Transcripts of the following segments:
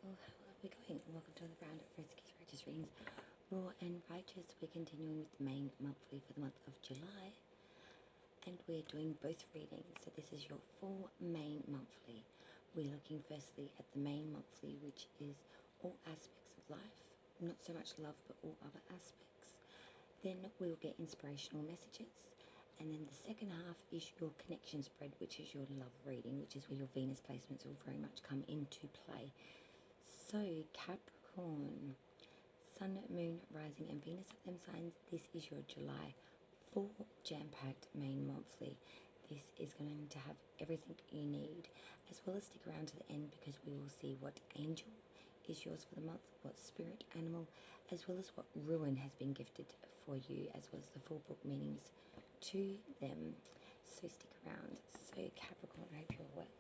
people, how are we going? And welcome to the round of Frisky's Righteous Readings. Raw and Righteous, we're continuing with the main monthly for the month of July. And we're doing both readings. So this is your full main monthly. We're looking firstly at the main monthly, which is all aspects of life. Not so much love, but all other aspects. Then we'll get inspirational messages. And then the second half is your connection spread, which is your love reading, which is where your Venus placements will very much come into play. So Capricorn, Sun, Moon, Rising and Venus of them signs, this is your July full jam-packed main monthly. This is going to have everything you need, as well as stick around to the end because we will see what angel is yours for the month, what spirit animal, as well as what ruin has been gifted for you, as well as the full book meanings to them. So stick around. So Capricorn, I hope you're well.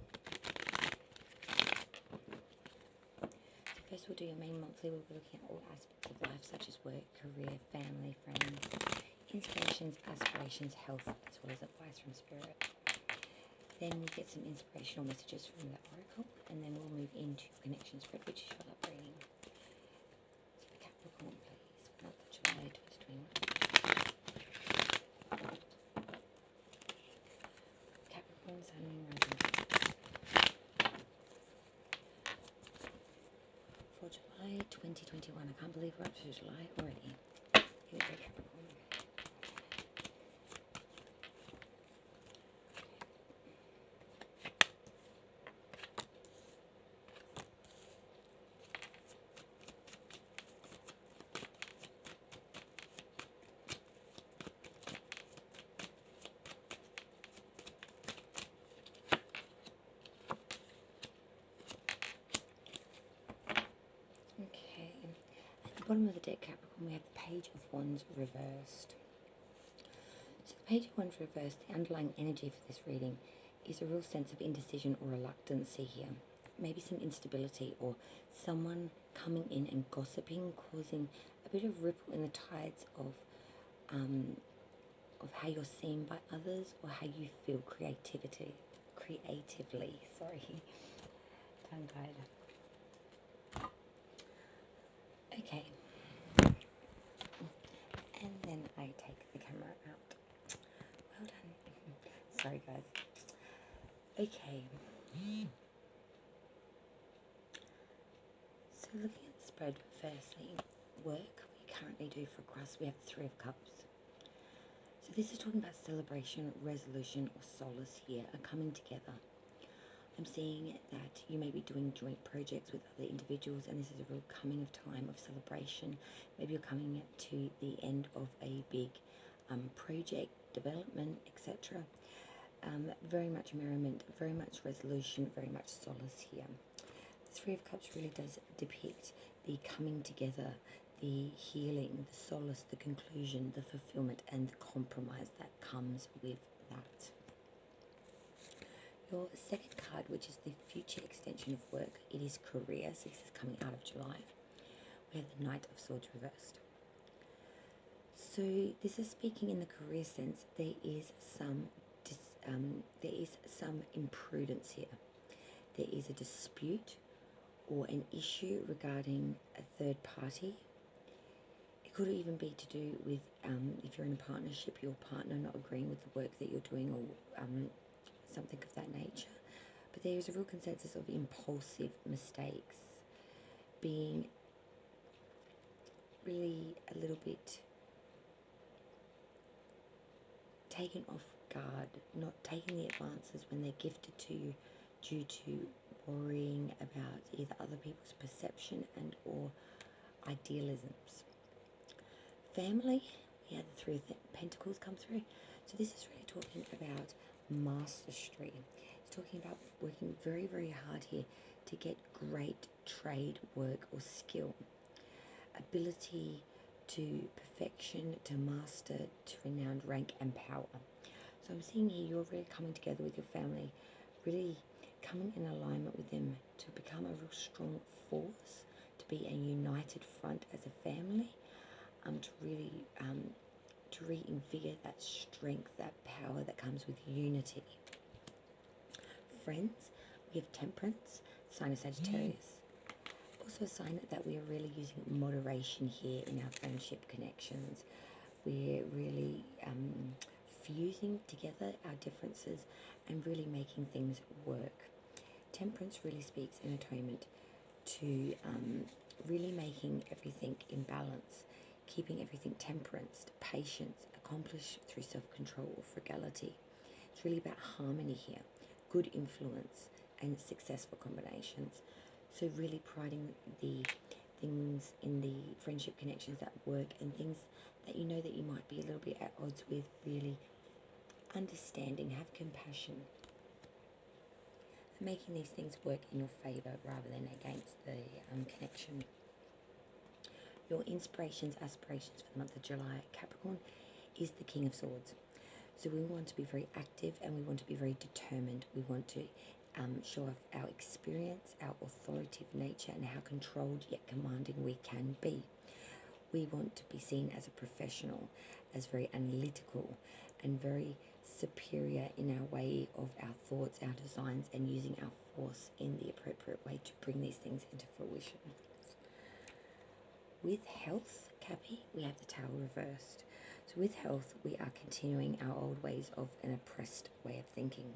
So first we'll do your main monthly. We'll be looking at all aspects of life such as work, career, family, friends, inspirations, aspirations, health, as well as advice from spirit. Then we'll get some inspirational messages from the oracle, and then we'll move into your connection spread, which is your love reading. So Capricorn, please, for the month of July 2021. Capricorn, Sun, Moon, Rising. For July 2021, I can't believe we're up to July already. Here we go, Capricorn. Okay, at the bottom of the deck, Capricorn, we have the Page of Wands reversed. So the Page of Wands reversed, the underlying energy for this reading is a real sense of indecision or reluctancy here. Maybe some instability or someone coming in and gossiping, causing a bit of ripple in the tides of how you're seen by others or how you feel creatively, sorry, tongue-tied. Okay, and then I take the camera out. Well done. Sorry guys. Okay. So looking at the spread, firstly, work we currently do for Cross, we have the Three of Cups. So this is talking about celebration, resolution or solace here, a coming together. I'm seeing that you may be doing joint projects with other individuals, and this is a real coming of time of celebration. Maybe you're coming to the end of a big project, development, etc. Very much merriment, very much resolution, very much solace here. The Three of Cups really does depict the coming together, the healing, the solace, the conclusion, the fulfillment, and the compromise that comes with that. Your second card, which is the future extension of work, it is career. So this is coming out of July. We have the Knight of Swords reversed. So this is speaking in the career sense. There is some imprudence here. There is a dispute or an issue regarding a third party. It could even be to do with if you're in a partnership, your partner not agreeing with the work that you're doing, or something of that nature. But there is a real consensus of impulsive mistakes, being really a little bit taken off guard, not taking the advances when they're gifted to you due to worrying about either other people's perception and or idealisms. Family, we had the Three of Pentacles come through. So this is really talking about mastery. It's talking about working very, very hard here to get great trade work or skill, ability to perfection, to master, to renowned rank and power. So I'm seeing here you're really coming together with your family, really coming in alignment with them to become a real strong force, to be a united front as a family, to really to reinvigorate that strength, that power that comes with unity. Friends, we have Temperance, sign of Sagittarius. Also a sign that we are really using moderation here in our friendship connections. We're really fusing together our differences and really making things work. Temperance really speaks in atonement to really making everything in balance, keeping everything temperance, patience, accomplished through self-control or frugality. It's really about harmony here, good influence and successful combinations. So really priding the things in the friendship connections that work and things that you know that you might be a little bit at odds with, really understanding, have compassion, and making these things work in your favour rather than against the connection. Your inspirations, aspirations for the month of July, Capricorn, is the King of Swords. So we want to be very active and we want to be very determined. We want to show off our experience, our authoritative nature, and how controlled yet commanding we can be. We want to be seen as a professional, as very analytical and very superior in our way of our thoughts, our designs, and using our force in the appropriate way to bring these things into fruition. With health, Cappy, we have the Tower reversed. So with health, we are continuing our old ways of an oppressed way of thinking,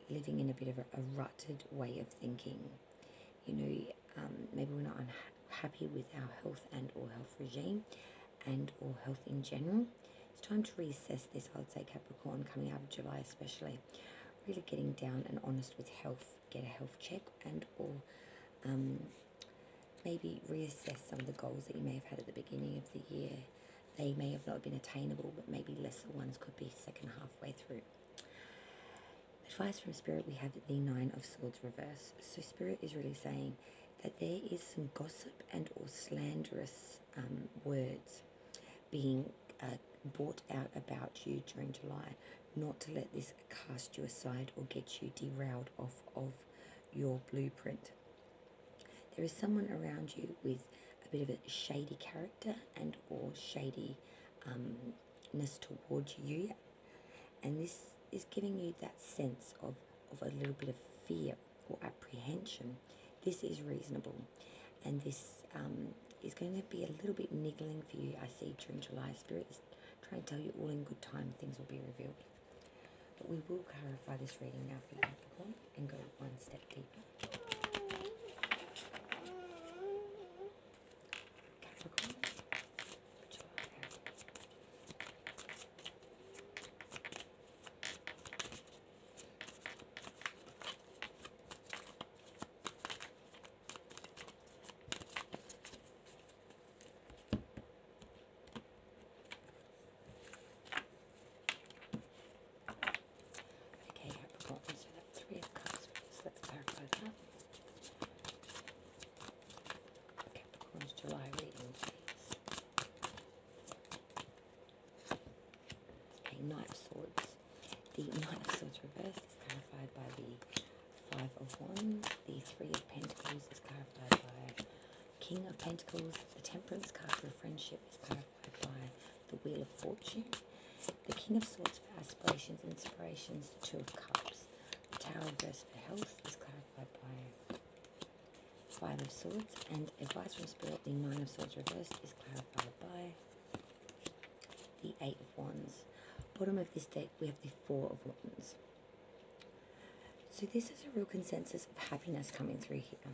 living in a bit of a rutted way of thinking. You know, maybe we're not happy with our health and or health regime and or health in general. It's time to reassess this, I would say, Capricorn, coming out of July especially. Really getting down and honest with health, get a health check and or maybe reassess some of the goals that you may have had at the beginning of the year. They may have not been attainable, but maybe lesser ones could be second halfway through. Advice from Spirit, we have the Nine of Swords reverse. So Spirit is really saying that there is some gossip and or slanderous words being brought out about you during July. Not to let this cast you aside or get you derailed off of your blueprint. There is someone around you with a bit of a shady character and or shadiness towards you, and this is giving you that sense of a little bit of fear or apprehension. This is reasonable, and this is going to be a little bit niggling for you, I see, during July. Spirit is trying to tell you all in good time things will be revealed. But we will clarify this reading now for you, Capricorn, and go one step deeper. Capricorn, July. Okay, Capricorn, so that's Three of Cups. So let's clarify that. Capricorn's July reading, please. Okay, Knight of Swords. The Knight of Swords reversed is clarified by the Five of Wands. The Three of Pentacles is clarified by King of Pentacles. The Temperance card for friendship is clarified by the Wheel of Fortune. The King of Swords for aspirations, inspirations, the Two of Cups. The Tower reversed for health is clarified by Five of Swords. And advice from Spirit, the Nine of Swords reversed is clarified by the Eight of Wands. Bottom of this deck, we have the Four of Wands. So this is a real consensus of happiness coming through here.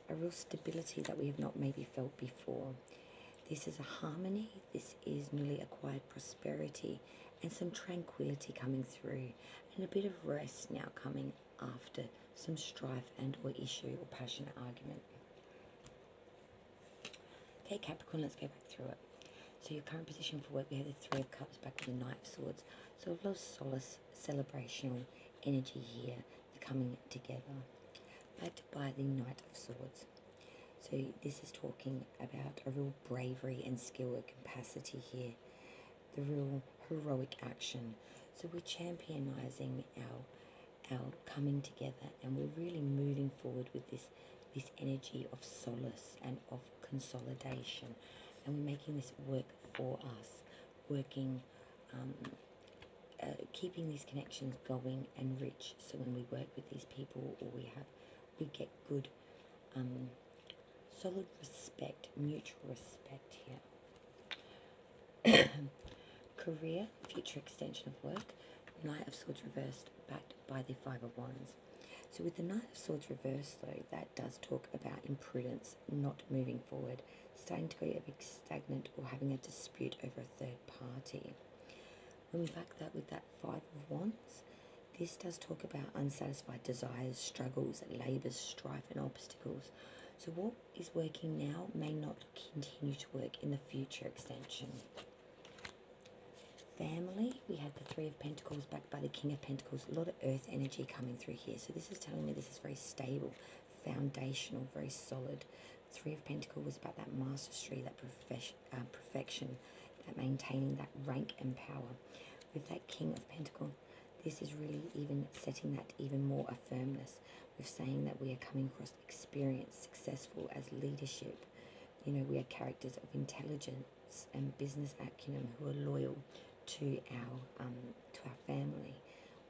A real stability that we have not maybe felt before. This is a harmony, this is newly acquired prosperity and some tranquility coming through, and a bit of rest now coming after some strife and or issue or passionate argument. Okay, Capricorn, let's go back through it. So your current position for work, we have the Three of Cups back with the Knight of Swords. So a lot of solace, celebrational energy here, the coming together, backed by the Knight of Swords. So this is talking about a real bravery and skill and capacity here, the real heroic action. So we're championizing our coming together, and we're really moving forward with this energy of solace and of consolidation, and we're making this work for us, working, keeping these connections going and rich. So when we work with these people, or we get good solid respect, mutual respect here. Career, future extension of work. Knight of Swords reversed, backed by the Five of Wands. So with the Knight of Swords reversed, though, that does talk about imprudence, not moving forward, starting to go a bit stagnant, or having a dispute over a third party. When we back that with that Five of Wands, this does talk about unsatisfied desires, struggles, labours, strife and obstacles. So what is working now may not continue to work in the future extension. Family, we have the Three of Pentacles backed by the King of Pentacles. A lot of earth energy coming through here. So this is telling me this is very stable, foundational, very solid. Three of Pentacles was about that mastery, that perfection, that maintaining that rank and power. With that King of Pentacles, this is really even setting that even more a firmness. With saying that we are coming across experienced, successful as leadership. You know, we are characters of intelligence and business acumen who are loyal to our family.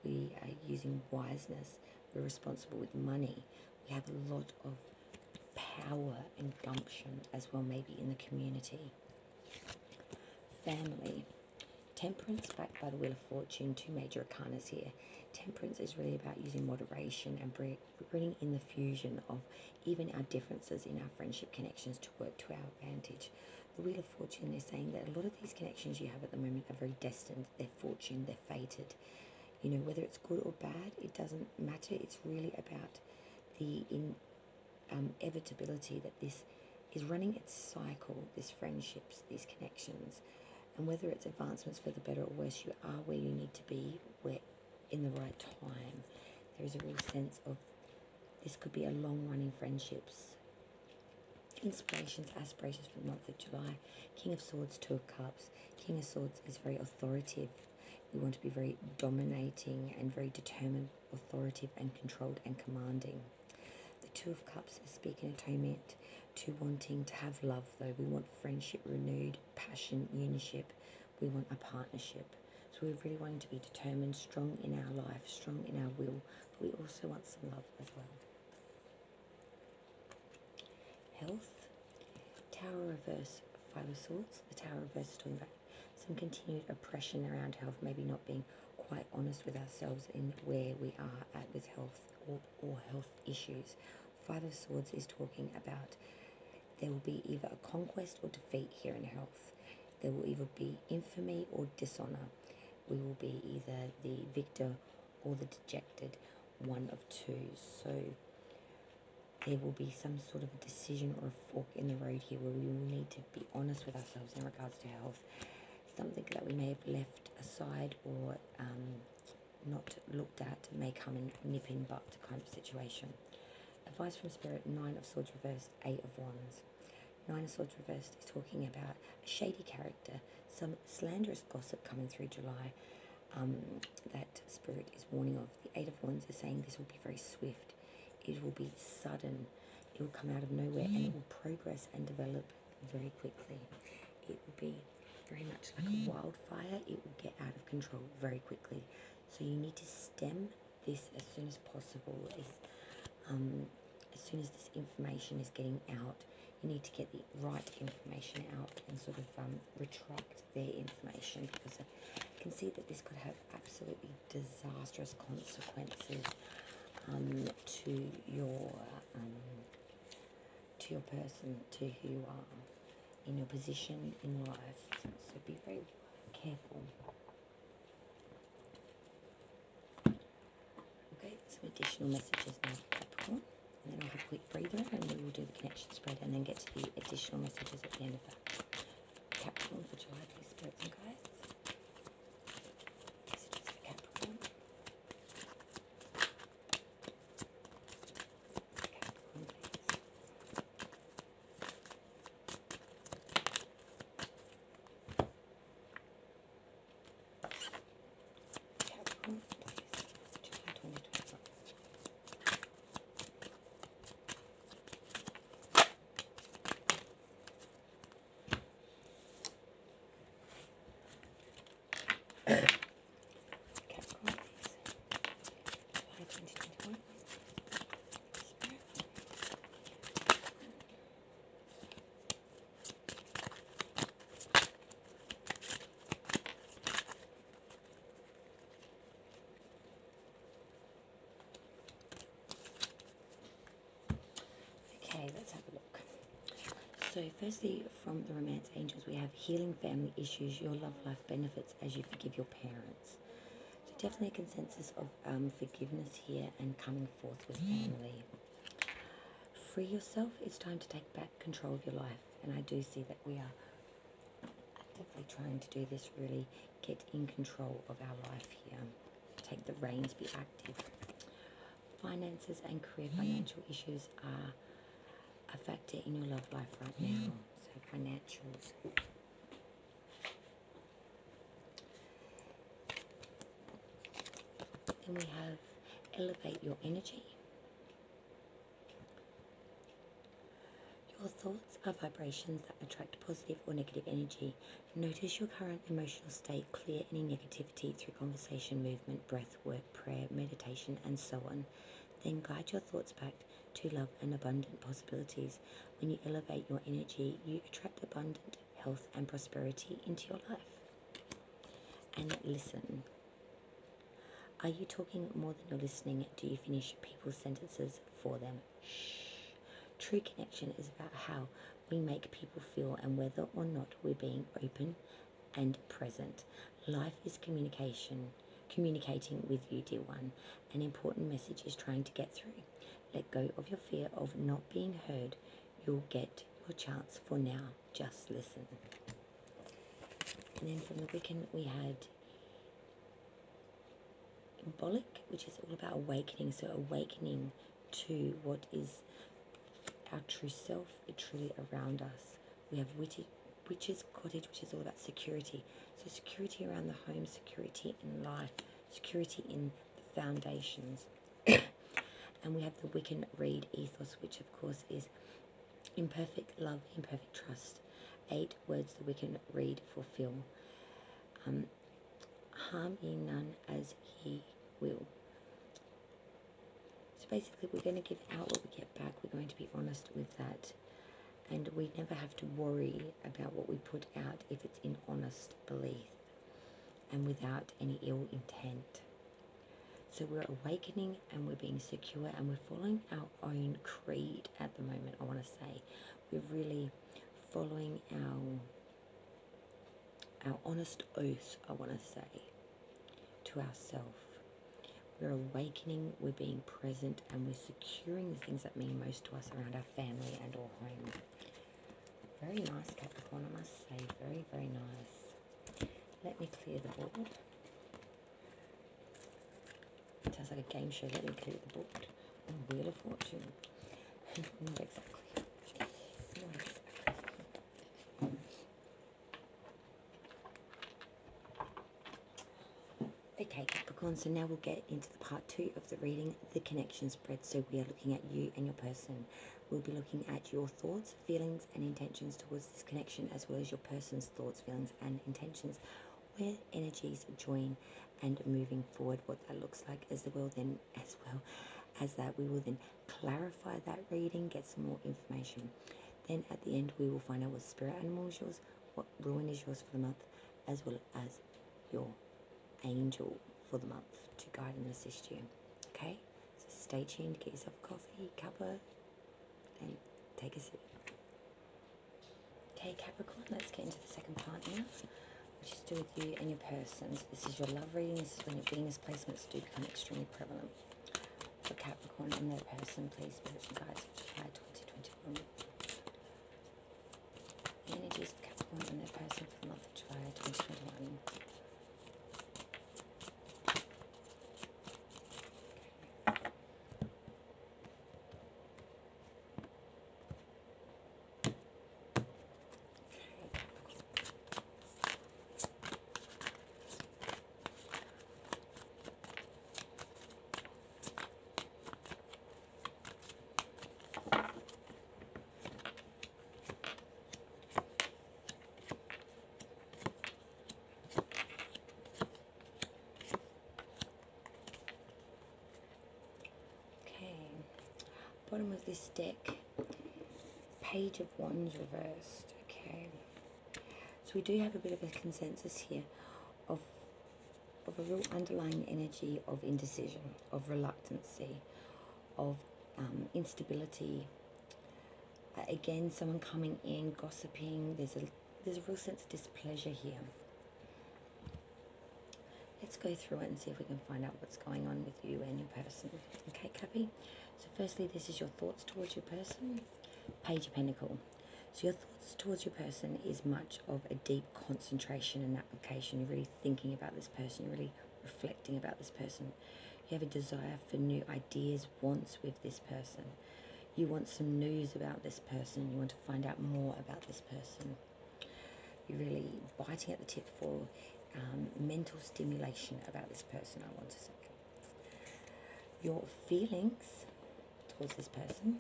We are using wiseness. We're responsible with money. We have a lot of power and gumption as well, maybe in the community. Family. Temperance backed by the Wheel of Fortune. Two major arcanas here. Temperance is really about using moderation and bringing in the fusion of even our differences in our friendship connections to work to our advantage. The Wheel of Fortune is saying that a lot of these connections you have at the moment are very destined. They're fortune, they're fated. You know, whether it's good or bad, it doesn't matter. It's really about the inevitability that this is running its cycle, these friendships, these connections. And whether it's advancements for the better or worse, you are where you need to be, where in the right time. There is a real sense of this could be a long-running friendships. Inspirations, aspirations for the month of July. King of Swords, Two of Cups. King of Swords is very authoritative. We want to be very dominating and very determined, authoritative and controlled and commanding. The Two of Cups is speaking atonement to wanting to have love, though. We want friendship renewed, passion, unionship. We want a partnership. So we're really wanting to be determined, strong in our life, strong in our will, but we also want some love as well. Health. Tower reverse, Five of Swords. The Tower reverse is talking about some continued oppression around health, maybe not being quite honest with ourselves in where we are at with health or health issues. Five of Swords is talking about there will be either a conquest or defeat here in health. There will either be infamy or dishonor. We will be either the victor or the dejected, one of two. So there will be some sort of a decision or a fork in the road here where we will need to be honest with ourselves in regards to health. Something that we may have left aside or not looked at may come and nip in butt kind of situation. Advice from Spirit, Nine of Swords reversed, Eight of Wands. Nine of Swords reversed is talking about a shady character, some slanderous gossip coming through July that Spirit is warning of. The Eight of Wands is saying this will be very swift. It will be sudden. It will come out of nowhere and it will progress and develop very quickly. It will be very much like a wildfire. It will get out of control very quickly. So you need to stem this as soon as possible. As soon as this information is getting out, you need to get the right information out and sort of retract their information, because I can see that this could have absolutely disastrous consequences to your person, to who you are, in your position in life. So be very careful. Okay, some additional messages now for Capricorn, and then I'll have a quick breather and we will do the connection spread and then get to the additional messages at the end of that. Capricorn for July, please, spirits and guides. Messages for Capricorn. Capricorn, please. Capricorn, please. July 2021. Okay, let's have a look. So firstly, from the romance angels, we have healing family issues, your love life benefits as you forgive your parents. So definitely a consensus of forgiveness here and coming forth with family. Free yourself. It's time to take back control of your life. And I do see that we are actively trying to do this, really get in control of our life here. Take the reins, be active. Finances and career financial issues are a factor in your love life right now. So financials. Then we have elevate your energy. Your thoughts are vibrations that attract positive or negative energy. Notice your current emotional state, clear any negativity through conversation, movement, breath work, prayer, meditation, and so on. Then guide your thoughts back to love and abundant possibilities. When you elevate your energy, you attract abundant health and prosperity into your life. And listen. Are you talking more than you're listening? Do you finish people's sentences for them? Shh. True connection is about how we make people feel and whether or not we're being open and present. Life is communicating with you, dear one. An important message is trying to get through. Let go of your fear of not being heard. You'll get your chance. For now, just listen. And then from the Wiccan, we had symbolic, which is all about awakening. So awakening to what is our true self, truly around us. We have Witch's Cottage, which is all about security. So security around the home, security in life, security in the foundations. And we have the Wiccan Reed ethos, which of course is imperfect love, imperfect trust. 8 words the Wiccan Reed fulfill. Harm ye none as ye will. So basically we're going to give out what we get back. We're going to be honest with that. And we never have to worry about what we put out if it's in honest belief and without any ill intent. So we're awakening and we're being secure and we're following our own creed at the moment, I want to say. We're really following our honest oath, I want to say, to ourselves. We're awakening, we're being present, and we're securing the things that mean most to us around our family and our home. Very nice, Capricorn, I must say. Very, very nice. Let me clear the board. It sounds like a game show. Let me clear the board. Oh, Wheel of Fortune. Not exactly. Not exactly. Okay, Capricorn, so now we'll get into the part 2 of the reading, the connection spread. So we are looking at you and your person. We'll be looking at your thoughts, feelings, and intentions towards this connection, as well as your person's thoughts, feelings, and intentions, where energies join and moving forward, what that looks like, as well as that we will then clarify that reading, get some more information. Then at the end, we will find out what spirit animal is yours, what ruin is yours for the month, as well as your angel for the month to guide and assist you. Okay, so stay tuned, get yourself a coffee, cuppa, and take a sip. Okay, Capricorn, let's get into the second part now, which is to do with you and your person. So this is your love reading. This is when your Venus placements do become extremely prevalent. For Capricorn and their person, please, spiritual guides for July 2021. The energies of Capricorn and their person for the month of July 2021. Bottom of this deck, Page of Wands reversed. Okay, so we do have a bit of a consensus here of a real underlying energy of indecision, of reluctancy, of instability, Again, someone coming in, gossiping. There's a real sense of displeasure here. Let's go through it and see if we can find out what's going on with you and your person. Okay, Cappy? So firstly, this is your thoughts towards your person. Page of Pentacles. So your thoughts towards your person is much of a deep concentration and application. You're really thinking about this person. You're really reflecting about this person. You have a desire for new ideas, wants with this person. You want some news about this person. You want to find out more about this person. You're really biting at the tip for mental stimulation about this person, I want to say. Your feelings towards this person.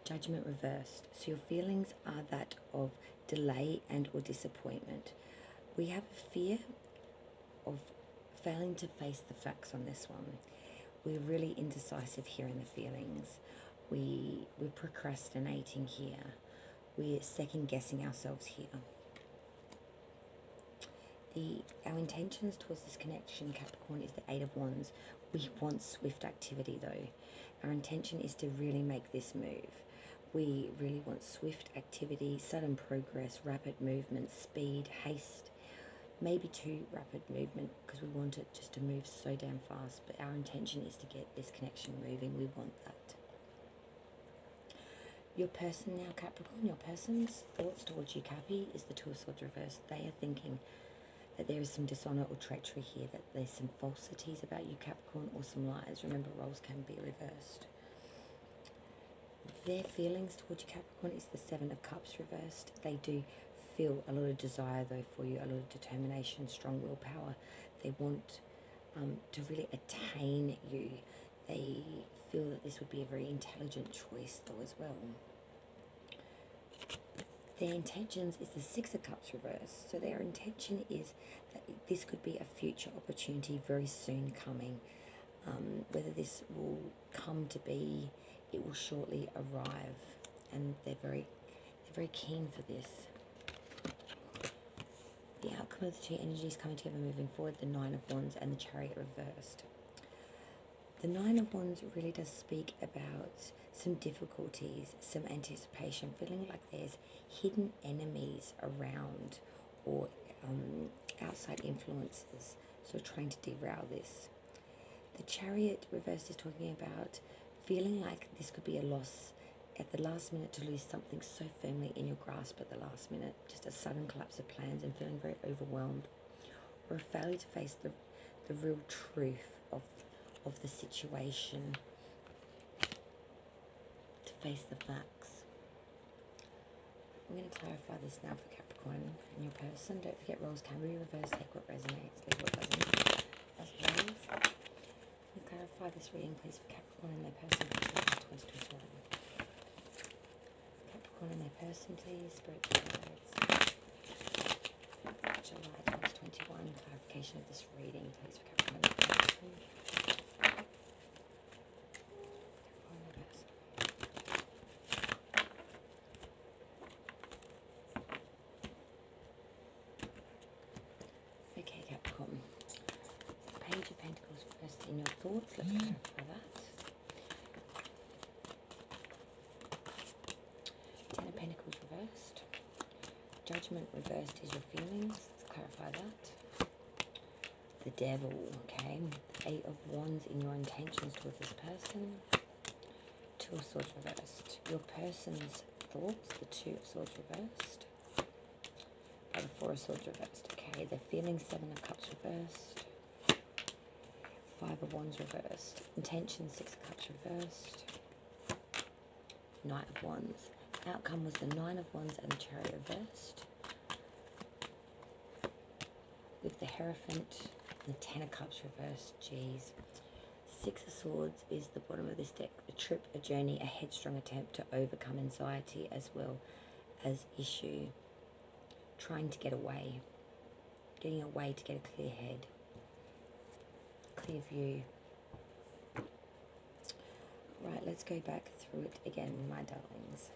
Judgment reversed. So your feelings are that of delay and or disappointment. We have a fear of failing to face the facts on this one. We're really indecisive here in the feelings. We're procrastinating here. We're second guessing ourselves here. Our intentions towards this connection, Capricorn, is the Eight of Wands. We want swift activity though. Our intention is to really make this move. We really want swift activity, sudden progress, rapid movement, speed, haste. Maybe too rapid movement because we want it just to move so damn fast. But our intention is to get this connection moving. We want that. Your person now, Capricorn, your person's thoughts towards you, Cappy, is the Two of Swords reversed. They are thinking that there is some dishonor or treachery here, that there's some falsities about you, Capricorn, or some lies. Remember, roles can be reversed. Their feelings towards you, Capricorn, is the Seven of Cups reversed. They do feel a lot of desire, though, for you, a lot of determination, strong willpower. They want to really attain you. They feel that this would be a very intelligent choice, though, as well. Their intentions is the Six of Cups reversed. So their intention is that this could be a future opportunity very soon coming. Whether this will come to be, it will shortly arrive. And they're very keen for this. The outcome of the two energies coming together moving forward, the Nine of Wands and the Chariot reversed. The Nine of Wands really does speak about some difficulties, some anticipation, feeling like there's hidden enemies around or outside influences, so trying to derail this. The Chariot reversed is talking about feeling like this could be a loss at the last minute, to lose something so firmly in your grasp at the last minute, just a sudden collapse of plans and feeling very overwhelmed, or a failure to face the real truth of the situation, to face the facts. I'm going to clarify this now for Capricorn and your person. Don't forget, roles can be reversed. Take what resonates, leave what doesn't. As always, can you clarify this reading, please, for Capricorn and their person for July 2021? Capricorn and their person, please. Spirit guides. July 2021. Clarification of this reading, please, for Capricorn and their person. Okay, Capricorn. Page of Pentacles first in your thoughts. Let's clarify that. Ten of Pentacles reversed. Judgment reversed is your feelings. Let's clarify that. The Devil, okay. Eight of Wands in your intentions towards this person. Two of Swords reversed. Your person's thoughts, the Two of Swords reversed. The Four of Swords reversed, okay. The feelings, Seven of Cups reversed. Five of Wands reversed. Intention, Six of Cups reversed. Knight of Wands. Outcome was the Nine of Wands and the Chariot reversed. With the Hierophant and the Ten of Cups reversed. Jeez. Six of Swords is the bottom of this deck. A trip, a journey, a headstrong attempt to overcome anxiety as well as issue. Trying to get away. Getting away to get a clear head. Clear view. Right, let's go back through it again, my darlings.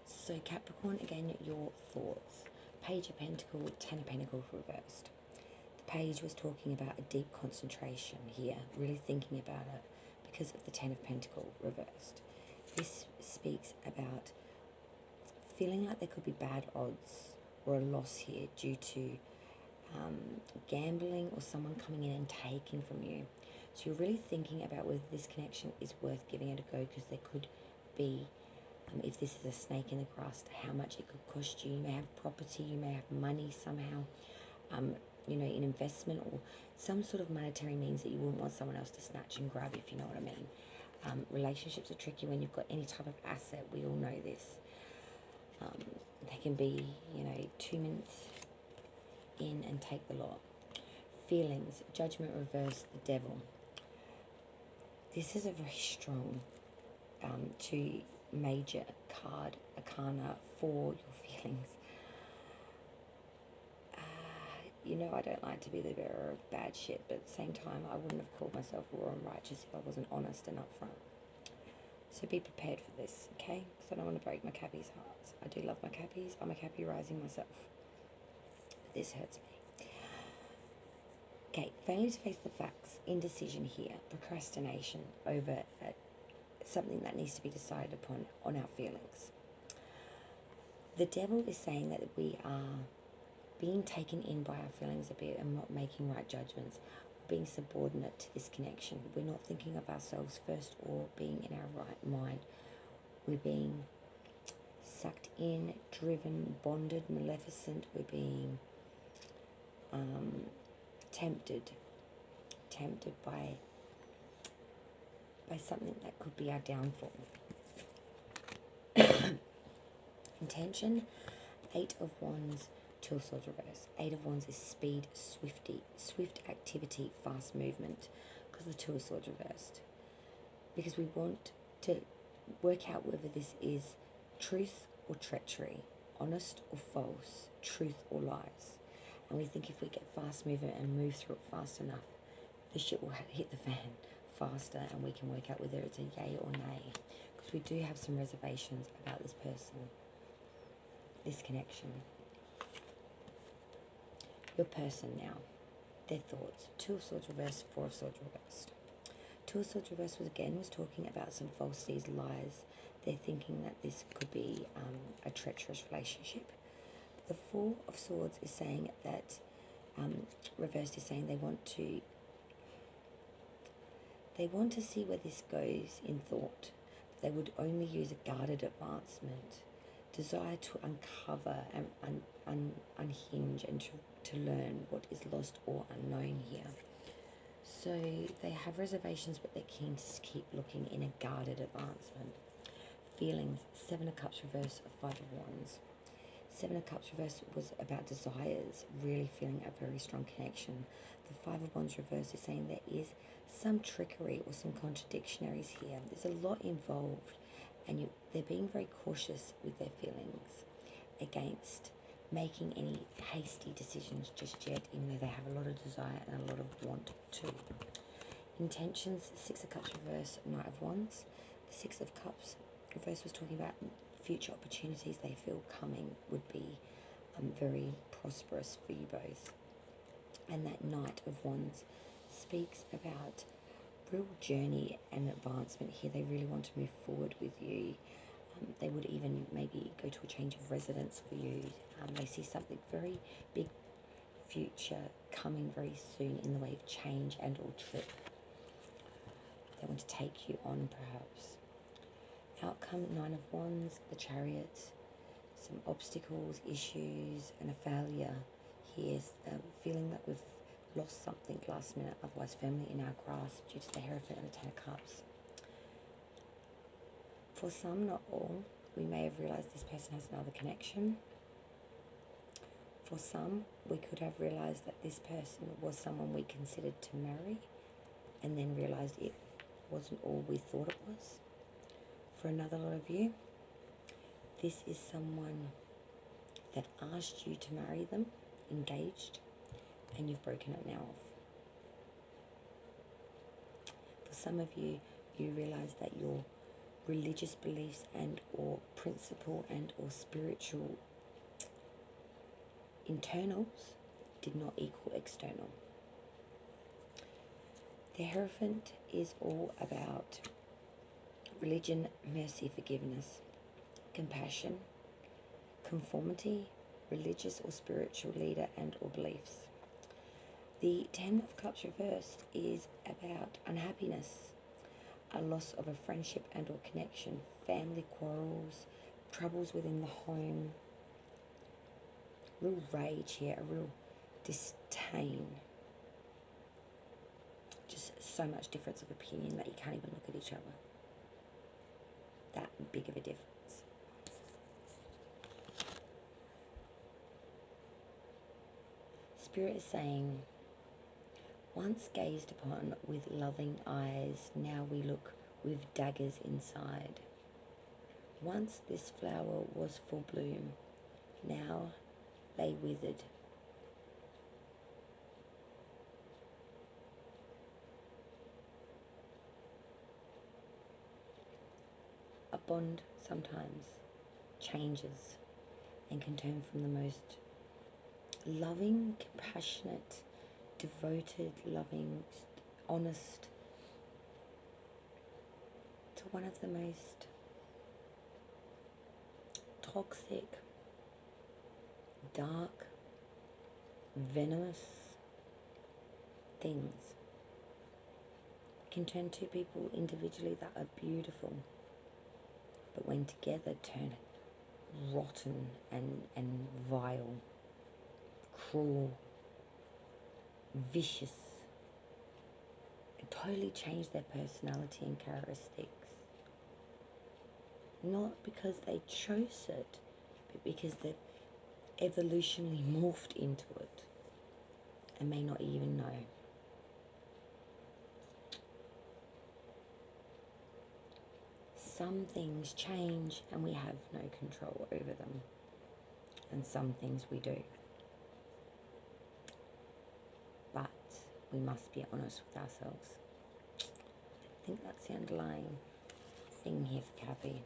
So Capricorn, again, your thoughts. Page of Pentacles, Ten of Pentacles reversed. The page was talking about a deep concentration here, really thinking about it because of the Ten of Pentacles reversed. This speaks about feeling like there could be bad odds or a loss here due to gambling or someone coming in and taking from you. So you're really thinking about whether this connection is worth giving it a go, because there could be, if this is a snake in the grass, how much it could cost you. You may have property, you may have money somehow, you know, in investment or some sort of monetary means that you wouldn't want someone else to snatch and grab, if you know what I mean. Relationships are tricky when you've got any type of asset. We all know this. They can be, you know, 2 minutes in and take the lot. Feelings, judgment reverse, the devil. This is a very strong 2 major card arcana for your feelings. You know, I don't like to be the bearer of bad shit, but at the same time, I wouldn't have called myself raw and righteous if I wasn't honest and upfront. So be prepared for this, okay? Because I don't want to break my Cappies' hearts. I do love my Cappies. I'm a Cappy rising myself. But this hurts me. Okay, failing to face the facts, indecision here, procrastination over something that needs to be decided upon on our feelings. The devil is saying that we are being taken in by our feelings a bit and not making right judgments, being subordinate to this connection. We're not thinking of ourselves first or being in our right mind. We're being sucked in, driven, bonded, maleficent. We're being tempted by something that could be our downfall. Intention, 8 of Wands, 2 of Swords reverse. 8 of Wands is speed, swift activity, fast movement, because the 2 of Swords reversed. Because we want to work out whether this is truth or treachery, honest or false, truth or lies. And we think if we get fast movement and move through it fast enough, the shit will hit the fan faster and we can work out whether it's a yay or nay. Because we do have some reservations about this person, this connection. Your person now, their thoughts. 2 of Swords reversed, 4 of Swords reversed. 2 of Swords reversed was talking about some falsities, lies. They're thinking that this could be a treacherous relationship. The 4 of Swords is saying that, reversed is saying they want to see where this goes in thought. They would only use a guarded advancement, desire to uncover and unhinge and to learn what is lost or unknown here. So they have reservations, but they're keen to keep looking in a guarded advancement. Feelings, 7 of Cups reverse, 5 of Wands. 7 of Cups reverse was about desires, really feeling a very strong connection. The 5 of Wands reverse is saying there is some trickery or some contradictionaries here. There's a lot involved, and they're being very cautious with their feelings against making any hasty decisions just yet, even though they have a lot of desire and a lot of want too. Intentions, 6 of Cups reverse, Knight of Wands. The 6 of Cups reverse was talking about future opportunities they feel coming would be very prosperous for you both. And that Knight of Wands speaks about real journey and advancement here. They really want to move forward with you. They would even maybe go to a change of residence for you. They see something very big future coming very soon in the way of change and or trip. They want to take you on, perhaps. Outcome, 9 of Wands, the Chariot, some obstacles, issues, and a failure here. Feeling that we've lost something last minute, otherwise firmly in our grasp due to the Hierophant and the 10 of Cups. For some, not all, we may have realised this person has another connection. For some, we could have realised that this person was someone we considered to marry and then realised it wasn't all we thought it was. For another lot of you, this is someone that asked you to marry them, engaged, and you've broken it now off. For some of you, you realise that your religious beliefs and or principle and or spiritual internals did not equal external. The Hierophant is all about religion, mercy, forgiveness, compassion, conformity, religious or spiritual leader and or beliefs. The 10 of Cups reversed is about unhappiness, a loss of a friendship and or connection, family quarrels, troubles within the home, real rage here, a real disdain, just so much difference of opinion that you can't even look at each other. That big of a difference. Spirit is saying, once gazed upon with loving eyes, now we look with daggers inside. Once this flower was full bloom, now lay withered. A bond sometimes changes and can turn from the most loving, compassionate, devoted, loving, honest, to one of the most toxic, dark, venomous things. Can turn two people individually that are beautiful, but when together turn rotten and vile, cruel, vicious, and totally change their personality and characteristics. Not because they chose it, but because they've evolutionally morphed into it and may not even know. Some things change and we have no control over them, and some things we do. But we must be honest with ourselves. I think that's the underlying thing here for Cappy.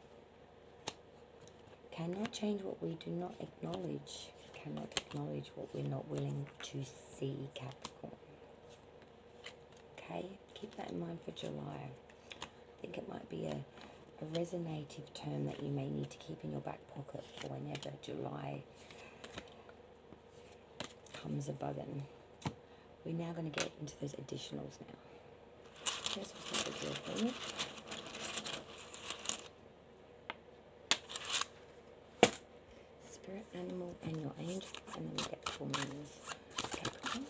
Cannot change what we do not acknowledge. Cannot acknowledge what we're not willing to see, Capricorn. Okay, keep that in mind for July. I think it might be a resonative term that you may need to keep in your back pocket for whenever July comes a-bugging. We're now going to get into those additionals now. Here's what's going to do for you. Spirit animal and your angel, and then we get full moons. Capricorn.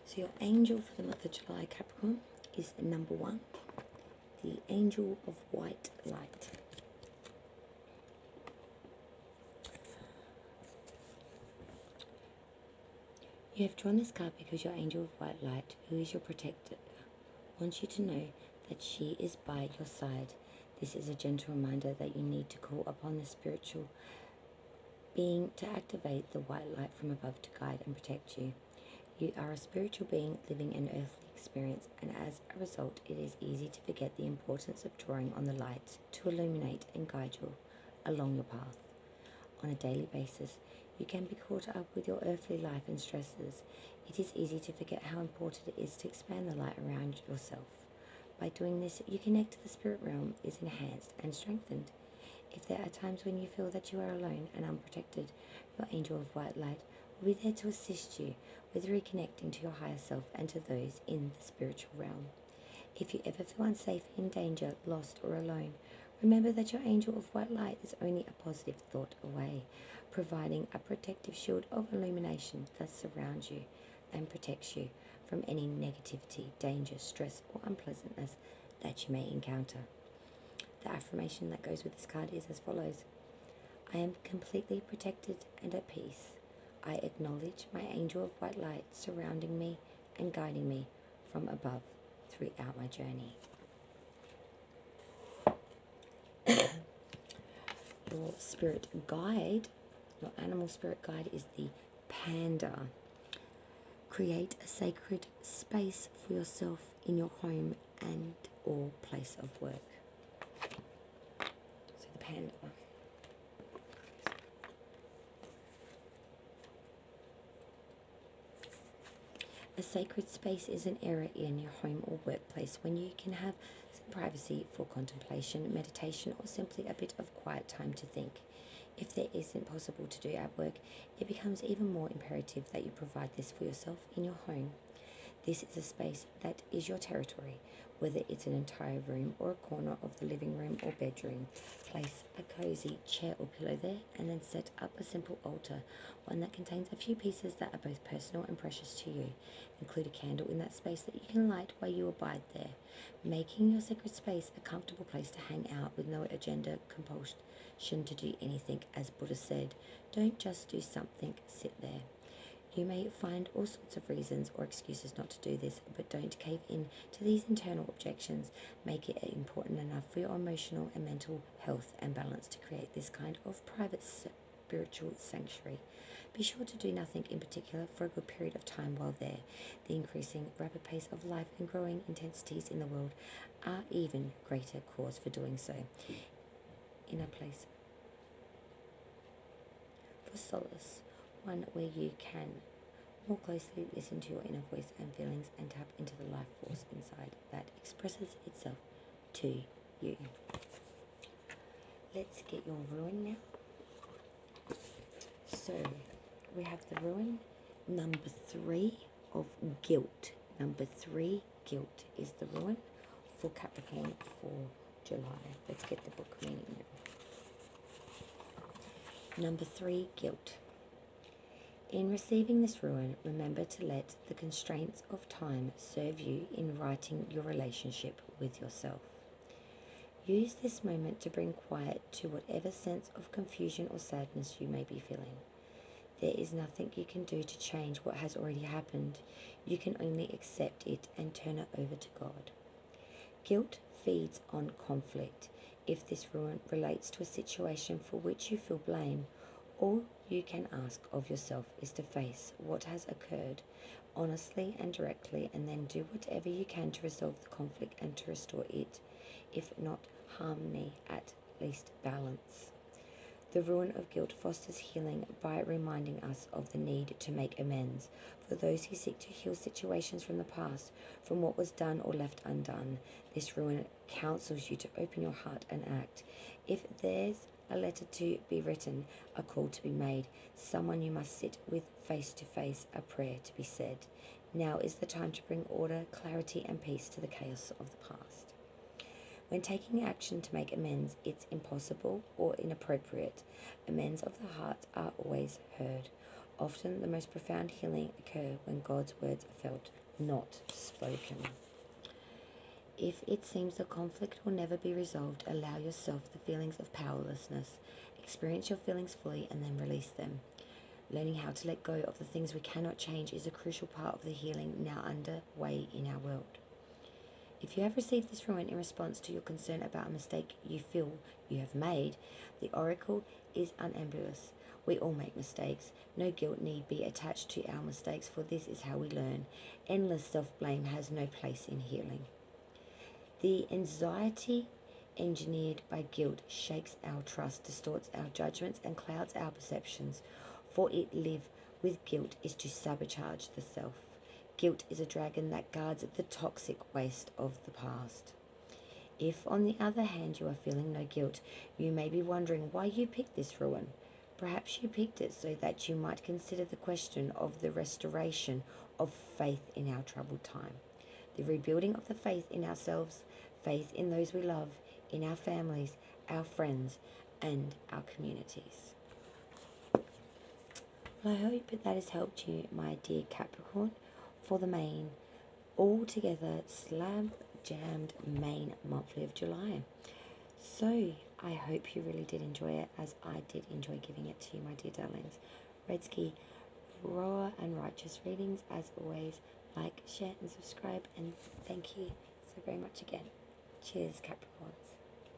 So your angel for the month of July, Capricorn, is the number 1, the angel of white light. You have drawn this card because your angel of white light, who is your protector, wants you to know that she is by your side. This is a gentle reminder that you need to call upon the spiritual being to activate the white light from above to guide and protect you. You are a spiritual being living an earthly experience, and as a result, it is easy to forget the importance of drawing on the light to illuminate and guide you along your path. On a daily basis, you can be caught up with your earthly life and stresses. It is easy to forget how important it is to expand the light around yourself. By doing this, you connect to the spirit realm is enhanced and strengthened. If there are times when you feel that you are alone and unprotected, your angel of white light will be there to assist you with reconnecting to your higher self and to those in the spiritual realm. If you ever feel unsafe, in danger, lost, or alone, remember that your angel of white light is only a positive thought away, providing a protective shield of illumination that surrounds you and protects you from any negativity, danger, stress, or unpleasantness that you may encounter. The affirmation that goes with this card is as follows: I am completely protected and at peace. I acknowledge my angel of white light surrounding me and guiding me from above throughout my journey. Your spirit guide, your animal spirit guide, is the Panda. Create a sacred space for yourself in your home and or place of work. So the Panda. A sacred space is an area in your home or workplace when you can have some privacy for contemplation, meditation, or simply a bit of quiet time to think. If that isn't possible to do at work, it becomes even more imperative that you provide this for yourself in your home. This is a space that is your territory, whether it's an entire room or a corner of the living room or bedroom. Place a cozy chair or pillow there and then set up a simple altar, one that contains a few pieces that are both personal and precious to you. Include a candle in that space that you can light while you abide there, making your sacred space a comfortable place to hang out with no agenda, compulsion to do anything. As Buddha said, don't just do something, sit there. You may find all sorts of reasons or excuses not to do this, but don't cave in to these internal objections. Make it important enough for your emotional and mental health and balance to create this kind of private spiritual sanctuary. Be sure to do nothing in particular for a good period of time while there. The increasing rapid pace of life and growing intensities in the world are even greater cause for doing so. In a place for solace, one where you can more closely listen to your inner voice and feelings and tap into the life force inside that expresses itself to you. Let's get your ruin now. So we have the ruin number 3 of guilt. Number 3, guilt, is the ruin for Capricorn for July. Let's get the book meaning now. Number 3, guilt. In receiving this ruin, remember to let the constraints of time serve you in writing your relationship with yourself. Use this moment to bring quiet to whatever sense of confusion or sadness you may be feeling. There is nothing you can do to change what has already happened. You can only accept it and turn it over to God. Guilt feeds on conflict. If this ruin relates to a situation for which you feel blame, all you can ask of yourself is to face what has occurred honestly and directly, and then do whatever you can to resolve the conflict and to restore it, if not harmony, at least balance. The ruin of guilt fosters healing by reminding us of the need to make amends. For those who seek to heal situations from the past, from what was done or left undone, this ruin counsels you to open your heart and act. If there's a letter to be written, a call to be made, someone you must sit with face to face, a prayer to be said, now is the time to bring order, clarity and peace to the chaos of the past. When taking action to make amends, it's impossible or inappropriate. Amends of the heart are always heard. Often the most profound healing occur when God's words are felt, not spoken. If it seems the conflict will never be resolved, allow yourself the feelings of powerlessness. Experience your feelings fully and then release them. Learning how to let go of the things we cannot change is a crucial part of the healing now underway in our world. If you have received this ruin in response to your concern about a mistake you feel you have made, the oracle is unambiguous. We all make mistakes. No guilt need be attached to our mistakes, for this is how we learn. Endless self-blame has no place in healing. The anxiety engineered by guilt shakes our trust, distorts our judgments, and clouds our perceptions. For it live with guilt is to sabotage the self. Guilt is a dragon that guards the toxic waste of the past. If, on the other hand, you are feeling no guilt, you may be wondering why you picked this ruin. Perhaps you picked it so that you might consider the question of the restoration of faith in our troubled time. The rebuilding of the faith in ourselves, faith in those we love, in our families, our friends, and our communities. Well, I hope that has helped you, my dear Capricorn, for the main, altogether slam-jammed main monthly of July. So, I hope you really did enjoy it, as I did enjoy giving it to you, my dear darlings. Redski, raw and righteous readings. As always, like, share and subscribe, and thank you so very much again. Cheers, Capricorns.